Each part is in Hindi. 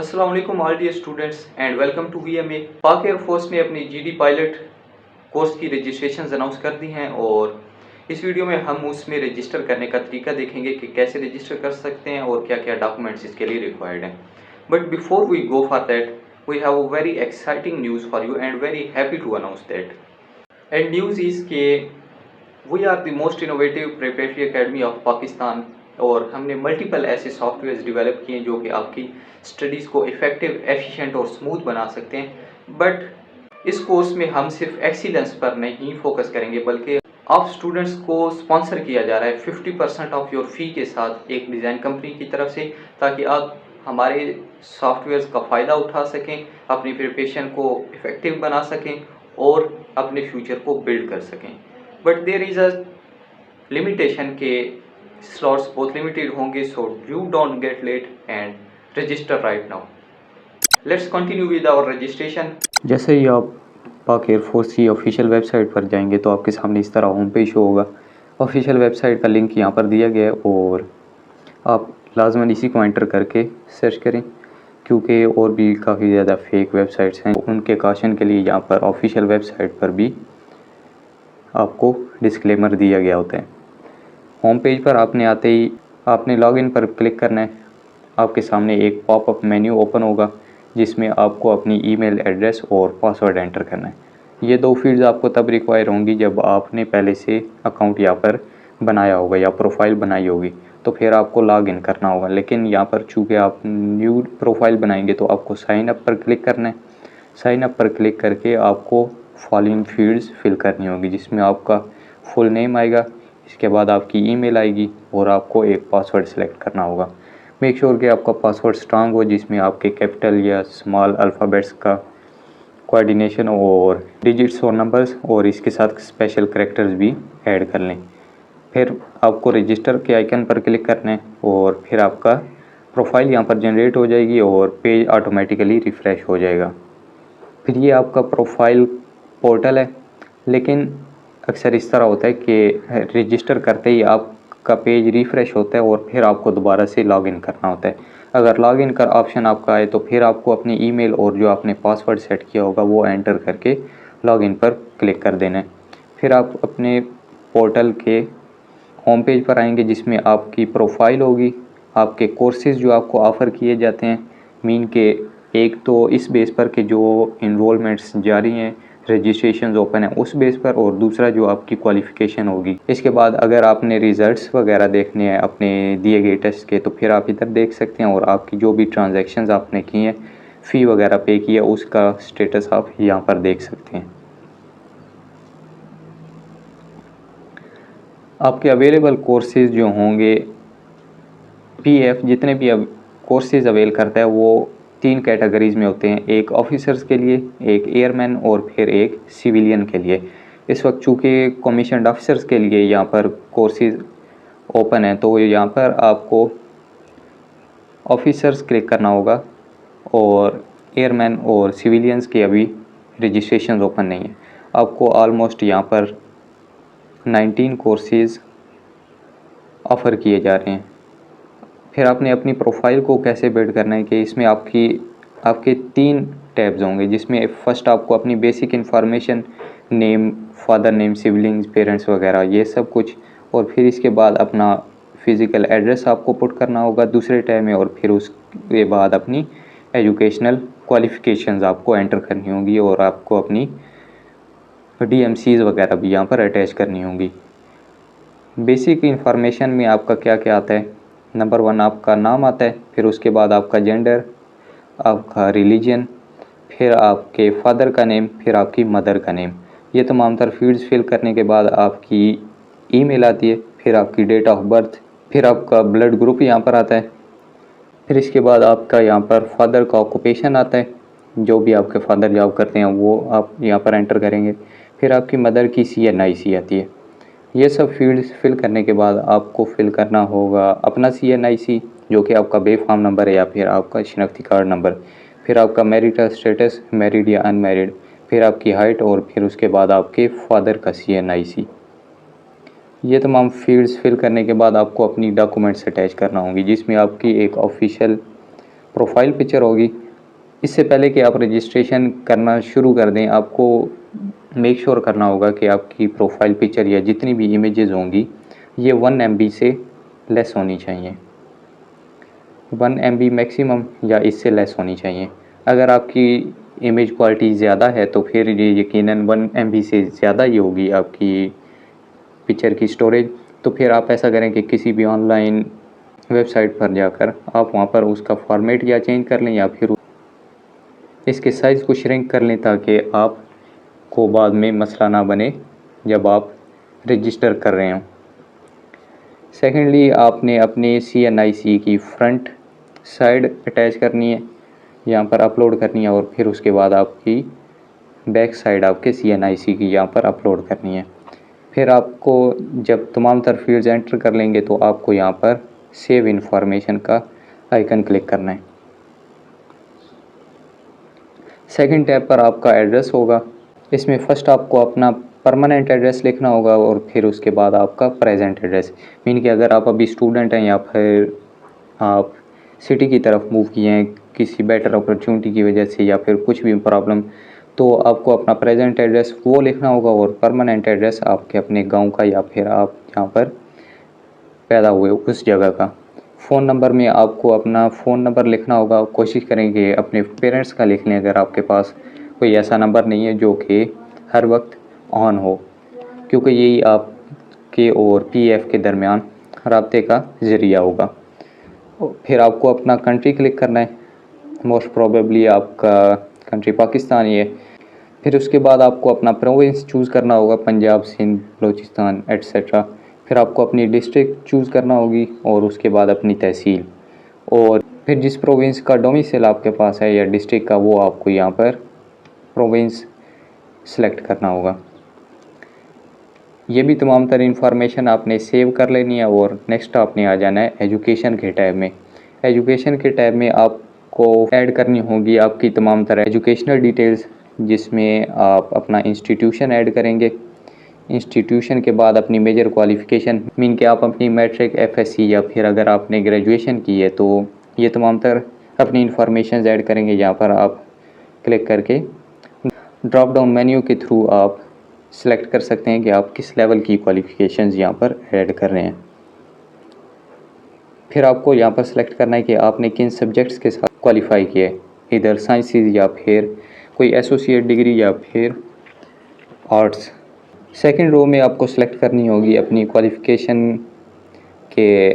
अस्सलाम वालेकुम all dear students and welcome to VMA. Pak air force ने अपनी जीडी पायलट कोर्स की रजिस्ट्रेशन अनाउंस कर दी हैं और इस वीडियो में हम उसमें रजिस्टर करने का तरीका देखेंगे कि कैसे रजिस्टर कर सकते हैं और क्या क्या डॉक्यूमेंट्स इसके लिए रिक्वायर्ड हैं। But before we go for that we have a very exciting news for you and very happy to announce that. And news is के we are the most innovative preparatory academy of Pakistan और हमने मल्टीपल ऐसे सॉफ्टवेयर डेवलप किए हैं जो कि आपकी स्टडीज़ को इफ़ेक्टिव, एफिशिएंट और स्मूथ बना सकते हैं। बट इस कोर्स में हम सिर्फ एक्सीलेंस पर नहीं फोकस करेंगे बल्कि आप स्टूडेंट्स को स्पॉन्सर किया जा रहा है 50% ऑफ योर फ़ी के साथ एक डिज़ाइन कंपनी की तरफ से, ताकि आप हमारे सॉफ्टवेयर्स का फ़ायदा उठा सकें, अपनी प्रिपरेशन को इफ़ेक्टिव बना सकें और अपने फ्यूचर को बिल्ड कर सकें। But there is a limitation के स्लॉट्स बहुत लिमिटेड होंगे, so you don't get late and register right now. Let's continue with our registration. जैसे ही आप पाक एयरफोर्स की ऑफिशियल वेबसाइट पर जाएंगे तो आपके सामने इस तरह होम पेज शो होगा। ऑफिशियल वेबसाइट का लिंक यहाँ पर दिया गया है और आप लाजमन इसी को एंटर करके सर्च करें, क्योंकि और भी काफ़ी ज़्यादा फेक वेबसाइट्स हैं। उनके काशन के लिए यहाँ पर ऑफिशियल वेबसाइट पर भी आपको डिस्क्लेमर दिया गया होता है। होम पेज पर आपने आते ही आपने लॉगिन पर क्लिक करना है। आपके सामने एक पॉपअप मेन्यू ओपन होगा जिसमें आपको अपनी ईमेल एड्रेस और पासवर्ड एंटर करना है। ये दो फील्ड्स आपको तब रिक्वायर होंगी जब आपने पहले से अकाउंट यहाँ पर बनाया होगा या प्रोफाइल बनाई होगी, तो फिर आपको लॉगिन करना होगा। लेकिन यहाँ पर चूँकि आप न्यू प्रोफाइल बनाएंगे तो आपको साइन अप पर क्लिक करना है। साइन अप पर क्लिक करके आपको फॉलोइंग फील्ड्स फिल करनी होगी, जिसमें आपका फुल नेम आएगा, इसके बाद आपकी ईमेल आएगी और आपको एक पासवर्ड सेलेक्ट करना होगा। मेक श्योर कि आपका पासवर्ड स्ट्रांग हो, जिसमें आपके कैपिटल या स्मॉल अल्फ़ाबेट्स का कोऑर्डिनेशन और डिजिट्स और नंबर्स और इसके साथ स्पेशल करैक्टर्स भी ऐड कर लें। फिर आपको रजिस्टर के आइकन पर क्लिक करना है और फिर आपका प्रोफाइल यहाँ पर जनरेट हो जाएगी और पेज ऑटोमेटिकली रिफ़्रेश हो जाएगा। फिर ये आपका प्रोफाइल पोर्टल है, लेकिन अक्सर इस तरह होता है कि रजिस्टर करते ही आपका पेज रिफ़्रेश होता है और फिर आपको दोबारा से लॉगिन करना होता है। अगर लॉगिन का ऑप्शन आपका आए तो फिर आपको अपनी ईमेल और जो आपने पासवर्ड सेट किया होगा वो एंटर करके लॉगिन पर क्लिक कर देना है। फिर आप अपने पोर्टल के होम पेज पर आएंगे जिसमें आपकी प्रोफाइल होगी, आपके कोर्सेज़ जो आपको ऑफ़र किए जाते हैं, मीन के एक तो इस बेस पर कि जो इनरोलमेंट्स जारी हैं, रजिस्ट्रेशन ओपन है उस बेस पर, और दूसरा जो आपकी क्वालिफ़िकेशन होगी। इसके बाद अगर आपने रिज़ल्ट्स वगैरह देखने हैं अपने दिए गए टेस्ट के तो फिर आप इधर देख सकते हैं, और आपकी जो भी ट्रांजैक्शंस आपने की हैं, फ़ी वगैरह पे की है, उसका स्टेटस आप यहाँ पर देख सकते हैं। आपके अवेलेबल कोर्सेज़ जो होंगे, पीएफ जितने भी अब कोर्सेज़ अवेल करता है वो 3 कैटेगरीज़ में होते हैं, एक ऑफिसर्स के लिए, एक एयरमैन और फिर एक सिविलियन के लिए। इस वक्त चूँकि कमीशन्ड ऑफिसर्स के लिए यहाँ पर कोर्सेज़ ओपन है तो यहाँ पर आपको ऑफिसर्स क्लिक करना होगा और एयरमैन और सिविलियंस के अभी रजिस्ट्रेशन ओपन नहीं है। आपको ऑलमोस्ट यहाँ पर 19 कोर्सेज़ ऑफ़र किए जा रहे हैं। फिर आपने अपनी प्रोफाइल को कैसे बिल्ड करना है कि इसमें आपके 3 टैब्स होंगे, जिसमें फ़र्स्ट आपको अपनी basic information, name, father name, siblings, parents वगैरह ये सब कुछ, और फिर इसके बाद अपना फ़िज़िकल एड्रेस आपको पुट करना होगा दूसरे टैब में, और फिर उसके बाद अपनी एजुकेशनल क्वालिफ़िकेशंस आपको एंटर करनी होंगी और आपको अपनी डीएमसीज़ वगैरह भी यहाँ पर अटैच करनी होंगी। बेसिक इन्फॉर्मेशन में आपका क्या क्या आता है, नंबर 1 आपका नाम आता है, फिर उसके बाद आपका जेंडर, आपका रिलीजन, फिर आपके फादर का नेम, फिर आपकी मदर का नेम। ये तमाम तर फील्ड्स फिल करने के बाद आपकी ईमेल आती है, फिर आपकी डेट ऑफ बर्थ, फिर आपका ब्लड ग्रुप यहाँ पर आता है, फिर इसके बाद आपका यहाँ पर फादर का ऑक्यूपेशन आता है, जो भी आपके फादर जॉब करते हैं वो आप यहाँ पर एंटर करेंगे, फिर आपकी मदर की CNIC आती है। ये सब फील्ड्स फिल करने के बाद आपको फिल करना होगा अपना CNIC, जो कि आपका बे फॉर्म नंबर है या फिर आपका शनाख्ती कार्ड नंबर, फिर आपका मैरिटल स्टेटस, मैरिड या अनमैरिड, फिर आपकी हाइट, और फिर उसके बाद आपके फादर का CNIC। ये तमाम फील्ड्स फिल करने के बाद आपको अपनी डॉक्यूमेंट्स अटैच करना होंगी, जिसमें आपकी एक ऑफिशियल प्रोफाइल पिक्चर होगी। इससे पहले कि आप रजिस्ट्रेशन करना शुरू कर दें, आपको मेक श्योर करना होगा कि आपकी प्रोफाइल पिक्चर या जितनी भी इमेजेस होंगी ये 1 MB से लेस होनी चाहिए। 1 MB मैक्सिमम या इससे लेस होनी चाहिए। अगर आपकी इमेज क्वालिटी ज़्यादा है तो फिर ये यकीनन 1 MB से ज़्यादा ही होगी आपकी पिक्चर की स्टोरेज। तो फिर आप ऐसा करें कि किसी भी ऑनलाइन वेबसाइट पर जाकर आप वहाँ पर उसका फॉर्मेट या चेंज कर लें या फिर इसके साइज़ को श्रिंक कर लें, ताकि आपको बाद में मसला ना बने जब आप रजिस्टर कर रहे हों। सेकेंडली, आपने अपने CNIC की फ्रंट साइड अटैच करनी है, यहाँ पर अपलोड करनी है, और फिर उसके बाद आपकी बैक साइड आपके CNIC की यहाँ पर अपलोड करनी है। फिर आपको जब तमाम तर फील्ड्स एंटर कर लेंगे तो आपको यहाँ पर सेव इन्फॉर्मेशन का आइकन क्लिक करना है। सेकंड टैब पर आपका एड्रेस होगा। इसमें फ़र्स्ट आपको अपना परमानेंट एड्रेस लिखना होगा और फिर उसके बाद आपका प्रेजेंट एड्रेस। मीन कि अगर आप अभी स्टूडेंट हैं या फिर आप सिटी की तरफ मूव किए हैं किसी बेटर अपॉर्चुनिटी की वजह से या फिर कुछ भी प्रॉब्लम, तो आपको अपना प्रेजेंट एड्रेस वो लिखना होगा और परमानेंट एड्रेस आपके अपने गांव का या फिर आप जहाँ पर पैदा हुए उस जगह का। फ़ोन नंबर में आपको अपना फ़ोन नंबर लिखना होगा। कोशिश करेंगे अपने पेरेंट्स का लिख लें अगर आपके पास कोई ऐसा नंबर नहीं है जो कि हर वक्त ऑन हो, क्योंकि यही आपके और PF के दरमियान राब्ते का ज़रिया होगा। फिर आपको अपना कंट्री क्लिक करना है। मोस्ट प्रोबेबली आपका कंट्री पाकिस्तान ही है। फिर उसके बाद आपको अपना प्रोविंस चूज़ करना होगा, पंजाब, सिंध, बलूचिस्तान एट्सेट्रा। फिर आपको अपनी डिस्ट्रिक्ट चूज़ करना होगी और उसके बाद अपनी तहसील, और फिर जिस प्रोविंस का डोमिसाइल आपके पास है या डिस्ट्रिक्ट का, वो आपको यहाँ पर प्रोविंस सेलेक्ट करना होगा। ये भी तमाम तर इन्फॉर्मेशन आपने सेव कर लेनी है और नेक्स्ट आपने आ जाना है एजुकेशन के टैब में। एजुकेशन के टैब में आपको ऐड करनी होगी आपकी तमाम तरह एजुकेशनल डिटेल्स, जिसमें आप अपना इंस्टीट्यूशन ऐड करेंगे। इंस्टीट्यूशन के बाद अपनी मेजर क्वालिफ़िकेशन, मीन कि आप अपनी मैट्रिक, FSC या फिर अगर आपने ग्रेजुएशन की है तो ये तमाम तर अपनी इंफॉर्मेशन ऐड करेंगे। यहाँ पर आप क्लिक करके ड्रॉप डाउन मेन्यू के थ्रू आप सेलेक्ट कर सकते हैं कि आप किस लेवल की क्वालिफ़िकेशंस यहाँ पर ऐड कर रहे हैं। फिर आपको यहाँ पर सेलेक्ट करना है कि आपने किन सब्जेक्ट्स के साथ क्वालिफ़ाई किया है, इधर साइंसेस या फिर कोई एसोसिएट डिग्री या फिर आर्ट्स। सेकंड रो में आपको सेलेक्ट करनी होगी अपनी क्वालिफ़िकेशन के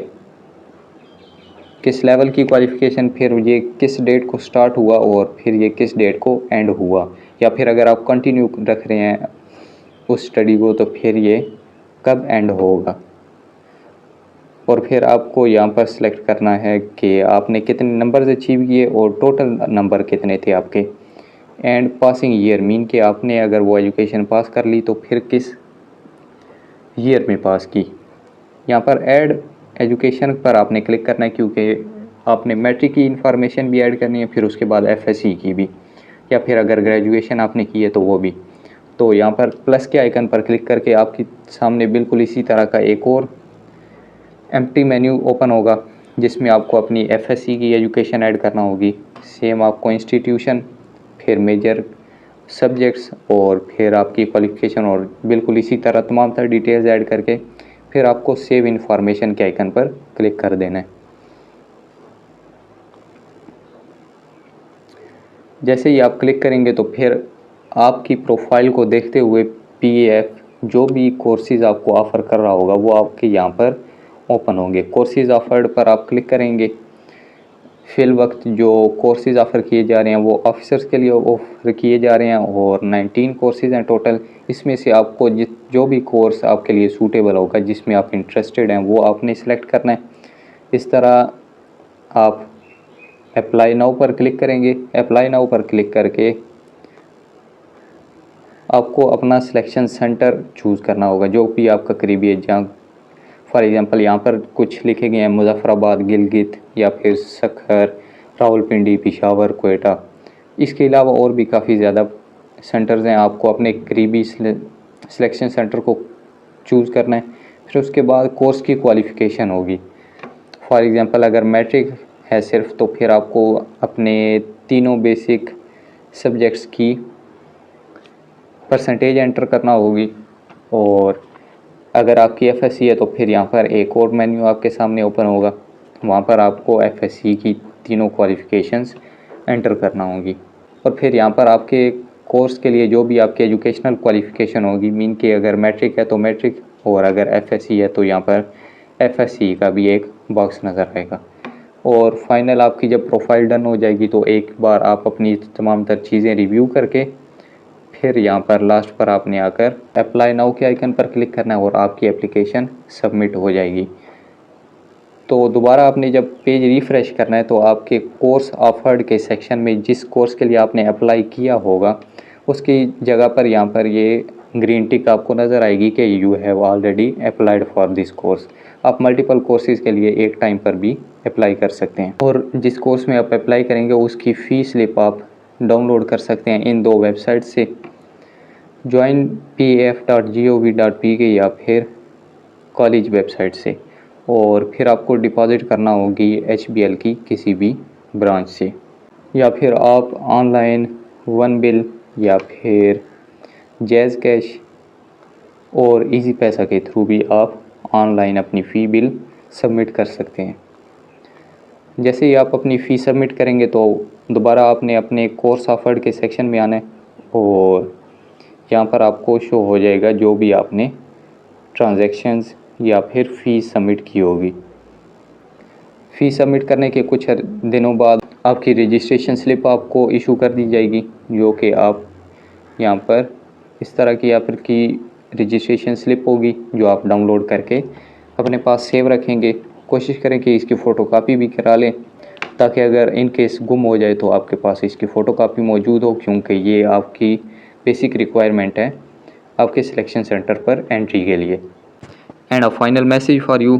किस लेवल की क्वालिफ़िकेशन, फिर ये किस डेट को स्टार्ट हुआ और फिर ये किस डेट को एंड हुआ, या फिर अगर आप कंटिन्यू रख रहे हैं उस स्टडी को तो फिर ये कब एंड होगा। और फिर आपको यहाँ पर सेलेक्ट करना है कि आपने कितने नंबर्स अचीव किए और टोटल नंबर कितने थे आपके, एंड पासिंग ईयर, मीन कि आपने अगर वो एजुकेशन पास कर ली तो फिर किस ईयर में पास की। यहाँ पर ऐड एजुकेशन पर आपने क्लिक करना है क्योंकि आपने मैट्रिक की इंफॉर्मेशन भी ऐड करनी है, फिर उसके बाद FSC की भी, या फिर अगर ग्रेजुएशन आपने की है तो वो भी। तो यहाँ पर प्लस के आइकन पर क्लिक करके आपके सामने बिल्कुल इसी तरह का एक और एम्प्टी मेन्यू ओपन होगा जिसमें आपको अपनी FSC की एजुकेशन ऐड करना होगी। सेम आपको इंस्टीट्यूशन, फिर मेजर सब्जेक्ट्स और फिर आपकी क्वालिफ़िकेशन और बिल्कुल इसी तरह तमाम तरह डिटेल्स ऐड करके फिर आपको सेव इन्फॉर्मेशन के आइकन पर क्लिक कर देना है। जैसे ही आप क्लिक करेंगे तो फिर आपकी प्रोफाइल को देखते हुए PF जो भी कोर्सेज़ आपको ऑफ़र कर रहा होगा वो आपके यहाँ पर ओपन होंगे। कोर्सेज़ ऑफर्ड पर आप क्लिक करेंगे। फिल वक्त जो कोर्सेज़ ऑफ़र किए जा रहे हैं वो ऑफिसर्स के लिए ऑफ़र किए जा रहे हैं और 19 कोर्सेज़ हैं टोटल। इसमें से आपको जो भी कोर्स आपके लिए सूटेबल होगा, जिसमें आप इंटरेस्टेड हैं, वो आपने सेलेक्ट करना है। इस तरह आप अप्लाई नाउ पर क्लिक करेंगे। अप्लाई नाउ पर क्लिक करके आपको अपना सिलेक्शन सेंटर चूज़ करना होगा जो भी आपका करीबी है। जहाँ फॉर एग्ज़ाम्पल यहाँ पर कुछ लिखे गए हैं मुजफ्फराबाद, गिलगित या फिर सखर, रावलपिंडी, पेशावर, कोयटा। इसके अलावा और भी काफ़ी ज़्यादा सेंटर्स हैं। आपको अपने करीबी सिलेक्शन सेंटर को चूज़ करना है। फिर उसके बाद कोर्स की क्वालिफ़िकेशन होगी। फॉर एग्ज़ाम्पल अगर मैट्रिक है सिर्फ, तो फिर आपको अपने तीनों बेसिक सब्जेक्ट्स की परसेंटेज एंटर करना होगी। और अगर आपकी एफएससी है तो फिर यहाँ पर एक और मेन्यू आपके सामने ओपन होगा, वहाँ पर आपको एफएससी की तीनों क्वालिफ़िकेशंस एंटर करना होगी। और फिर यहाँ पर आपके कोर्स के लिए जो भी आपकी एजुकेशनल क्वालिफ़िकेशन होगी, मीन कि अगर मैट्रिक है तो मैट्रिक, और अगर एफएससी है तो यहाँ पर एफएससी का भी एक बॉक्स नज़र आएगा। और फाइनल आपकी जब प्रोफाइल डन हो जाएगी तो एक बार आप अपनी तमाम तर चीज़ें रिव्यू करके फिर यहाँ पर लास्ट पर आपने आकर अप्लाई नाउ के आइकन पर क्लिक करना है और आपकी एप्लीकेशन सबमिट हो जाएगी। तो दोबारा आपने जब पेज रिफ़्रेश करना है तो आपके कोर्स ऑफर्ड के सेक्शन में जिस कोर्स के लिए आपने अप्लाई किया होगा उसकी जगह पर यहाँ पर ये ग्रीन टिक आपको नज़र आएगी कि you have already applied for this course. आप मल्टीपल कोर्सेज़ के लिए एक टाइम पर भी अप्लाई कर सकते हैं। और जिस कोर्स में आप अप्लाई करेंगे उसकी फ़ी स्लिप आप डाउनलोड कर सकते हैं इन दो वेबसाइट से, joinpf.gov.pk या फिर कॉलेज वेबसाइट से। और फिर आपको डिपॉज़िट करना होगी HBL की किसी भी ब्रांच से, या फिर आप ऑनलाइन वन बिल या फिर जैज़ कैश और इजी पैसा के थ्रू भी आप ऑनलाइन अपनी फ़ी बिल सबमिट कर सकते हैं। जैसे ही आप अपनी फ़ी सबमिट करेंगे तो दोबारा आपने अपने कोर्स ऑफर्ड के सेक्शन में आना है और यहाँ पर आपको शो हो जाएगा जो भी आपने ट्रांजैक्शंस या फिर फ़ी सबमिट की होगी। फ़ी सबमिट करने के कुछ दिनों बाद आपकी रजिस्ट्रेशन स्लिप आपको इशू कर दी जाएगी, जो कि आप यहाँ पर इस तरह की आपकी रजिस्ट्रेशन स्लिप होगी जो आप डाउनलोड करके अपने पास सेव रखेंगे। कोशिश करें कि इसकी फ़ोटोकॉपी भी करा लें ताकि अगर इन केस गुम हो जाए तो आपके पास इसकी फ़ोटोकॉपी मौजूद हो, क्योंकि ये आपकी बेसिक रिक्वायरमेंट है आपके सिलेक्शन सेंटर पर एंट्री के लिए। And a final message for you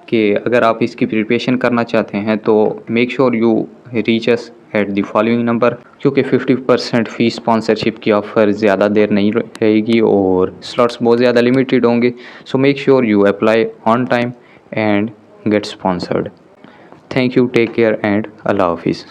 कि अगर आप इसकी प्रिपरेशन करना चाहते हैं तो make sure you reach us at the following number, क्योंकि 50% फ़ी स्पॉन्सरशिप की ऑफ़र ज़्यादा देर नहीं रहेगी और स्लॉट्स बहुत ज़्यादा लिमिटेड होंगे। So make sure you apply on time and get sponsored. Thank you, take care and अल्लाह हाफिज़।